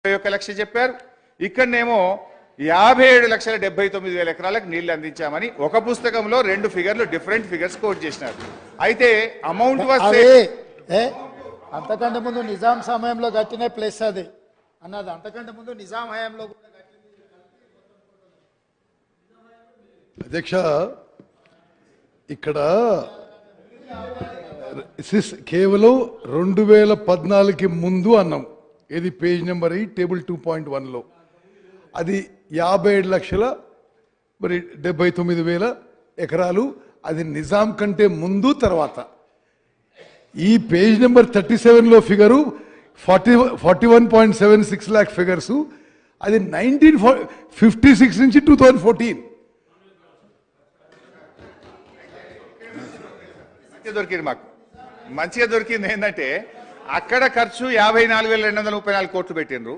1 లక్ష చెప్పారు. ఇక్కడనేమో 57,79,000 ఎకరాలకు నీళ్లు అందించామని ఒక పుస్తకంలో 2 ఫిగర్లు డిఫరెంట్ ఫిగర్స్ కోట్ చేసినారు. అయితే అమౌంట్ అంతకంటే ముందు నిజాం సమయంలో కట్టిన ప్లేస్ అది అన్నది అంతకంటే ముందు నిజాం హయాంలో అధ్యక్ష ఇక్కడ కేవలం 2014కి ముందు అన్నాం. ఇది పేజ్ నెంబర్ టేబుల్ 2.1లో అది 57,79,000 ఎకరాలు. అది నిజాం కంటే ముందు తర్వాత. ఈ పేజ్ నెంబర్ 37లో ఫిగరు 41.76 lakh ఫిగర్స్. అది 1956 నుంచి 2014 దొరికింది. మాకు మంచిగా దొరికింది ఏంటంటే అక్కడ ఖర్చు 54,234 కోట్లు పెట్టిండ్రు.